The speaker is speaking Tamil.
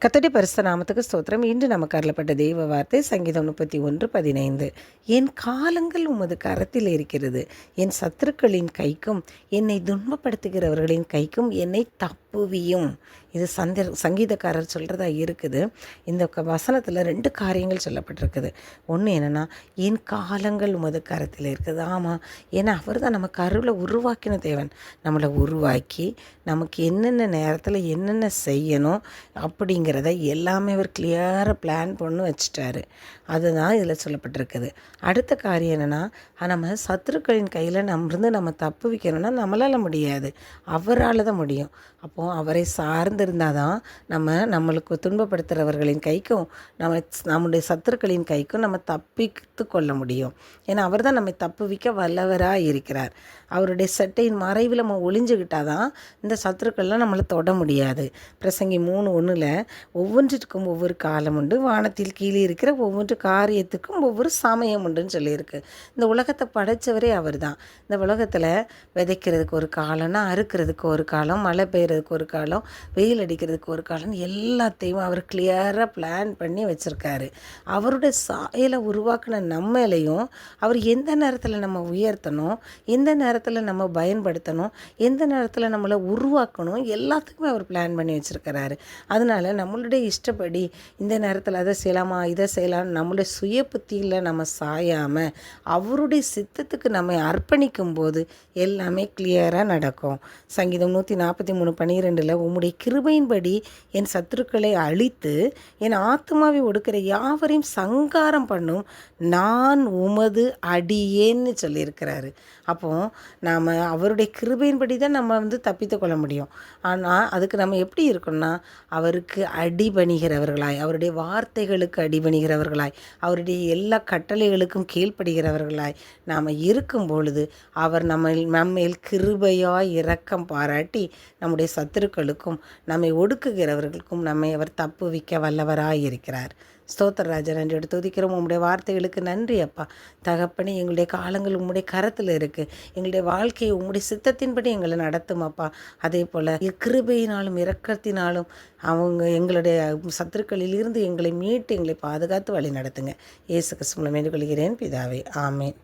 கர்த்தருடைய பரிசுத்த நாமத்துக்கு ஸ்தோத்திரம். இன்று நமக்கு அருளப்பட்ட தெய்வ வார்த்தை சங்கீதம் 31:15. என் காலங்கள் உமது கரத்தில் இருக்கிறது. என் சத்துருக்களின் கைக்கும் என்னை துன்பப்படுத்துகிறவர்களின் கைக்கும் என்னை தப்புவியும். இது சங்கீதக்காரர் சொல்கிறதா இருக்குது. இந்த வசனத்தில் 2 காரியங்கள் சொல்லப்பட்டிருக்குது. ஒன்று என்னென்னா, என் காலங்கள் உமது கரத்தில் இருக்குது. ஆமாம், ஏன்னா அவர் தான் நம்ம கருவில் உருவாக்கின தேவன். நம்மளை உருவாக்கி நமக்கு என்னென்ன நேரத்தில் என்னென்ன செய்யணும் அப்படிங்கிறத எல்லாமே அவர் கிளியராக பிளான் பண்ணி வச்சுட்டாரு. அதுதான் இதில் சொல்லப்பட்டிருக்குது. அடுத்த காரியம் என்னென்னா, நம்ம சத்துருக்களின் கையில் நம்ம தப்பு வைக்கணும்னா நம்மளால் முடியாது, அவரால் தான் முடியும். அப்போது அவரை சார்ந்திருந்தால் தான் நம்மளுக்கு துன்பப்படுத்துகிறவர்களின் கைக்கும் நம்முடைய சத்துருக்களின் கைக்கும் நம்ம தப்பித்து கொள்ள முடியும். ஏன்னா அவர் தான் நம்மை தப்புவிக்க வல்லவராக இருக்கிறார். அவருடைய சட்டையின் மறைவில் நம்ம ஒளிஞ்சுக்கிட்டால் தான் இந்த சத்துருக்கள்லாம் நம்மளை தொட முடியாது. பிரசங்கி 3:1 ஒவ்வொன்றிற்கும் ஒவ்வொரு காலம் உண்டு, வானத்தில் கீழே இருக்கிற ஒவ்வொரு காரியத்துக்கும் ஒவ்வொரு சமயம் உண்டுன்னு சொல்லியிருக்கு. இந்த உலகத்தை படைத்தவரே அவர் தான். இந்த உலகத்தில் விதைக்கிறதுக்கு ஒரு காலம்னா, அறுக்கிறதுக்கு ஒரு காலம், மழை பெய்யறதுக்கு ஒரு காலம், வெயில் அடிக்கிறதுக்கு ஒரு காலம், எல்லாத்தையும் அவர் கிளியராக பிளான் பண்ணி வச்சுருக்காரு. அவருடைய சாயலை உருவாக்கின நம்மளையும் அவர் எந்த நேரத்தில் நம்ம உயர்த்தணும், எந்த நேரத்தில் நம்ம பயன்படுத்தணும், எந்த நேரத்தில் நம்மளை உருவாக்கணும், எல்லாத்துக்குமே அவர் பிளான் பண்ணி வச்சுருக்கிறாரு. அதனால் நம்மளுடைய இஷ்டப்படி இந்த நேரத்தில் அதை செய்யலாமா இதை செய்யலான்னு நம்மளுடைய சுய புத்தியில் நம்ம சாயாமல் அவருடைய சித்தத்துக்கு நம்ம அர்ப்பணிக்கும் போது எல்லாமே கிளியராக நடக்கும். சங்கீதம் 143:12 உம்முடைய கிருபையின்படி என் சத்துருக்களை அழித்து என் ஆத்துமாவை ஒடுக்கிற யாவரையும் சங்காரம் பண்ணும் நான் உமது அடியேன்னு சொல்லியிருக்கிறாரு. அப்போது நாம் அவருடைய கிருபையின்படி தான் நம்ம தப்பித்து கொள்ள முடியும். ஆனால் அதுக்கு நம்ம எப்படி இருக்கணும்னா, அவருக்கு அடிபணிகிறவர்களாய், அவருடைய வார்த்தைகளுக்கு அடிபணிகிறவர்களாய், அவருடைய எல்லா கட்டளைகளுக்கும் கீழ்ப்படுகிறவர்களாய் நாம் இருக்கும் பொழுது அவர் நம்மேல் கிருபையாய் இரக்கம் பாராட்டி நம்முடைய சத்துருக்களுக்கும் நம்மை ஒடுக்குகிறவர்களுக்கும் நம்மை அவர் தப்புவிக்க வல்லவராய் இருக்கிறார். ஸ்தோத்திர ராஜா, நன்றியோடு துதிக்கிறோம். உங்களுடைய வார்த்தைகளுக்கு நன்றி அப்பா. தகப்பனே, எங்களுடைய காலங்கள் உங்களுடைய கரத்தில் இருக்குது. எங்களுடைய வாழ்க்கையை உங்களுடைய சித்தத்தின்படி எங்களை நடத்தும் அப்பா. அதே போல் கிருபையினாலும் இரக்கத்தினாலும் எங்களுடைய சத்துருக்களில் இருந்து எங்களை மீட்டு எங்களை பாதுகாத்து வழி நடத்துங்க. இயேசு கிறிஸ்து மூலம் வேண்டிக் கொள்கிறேன் பிதாவே, ஆமேன்.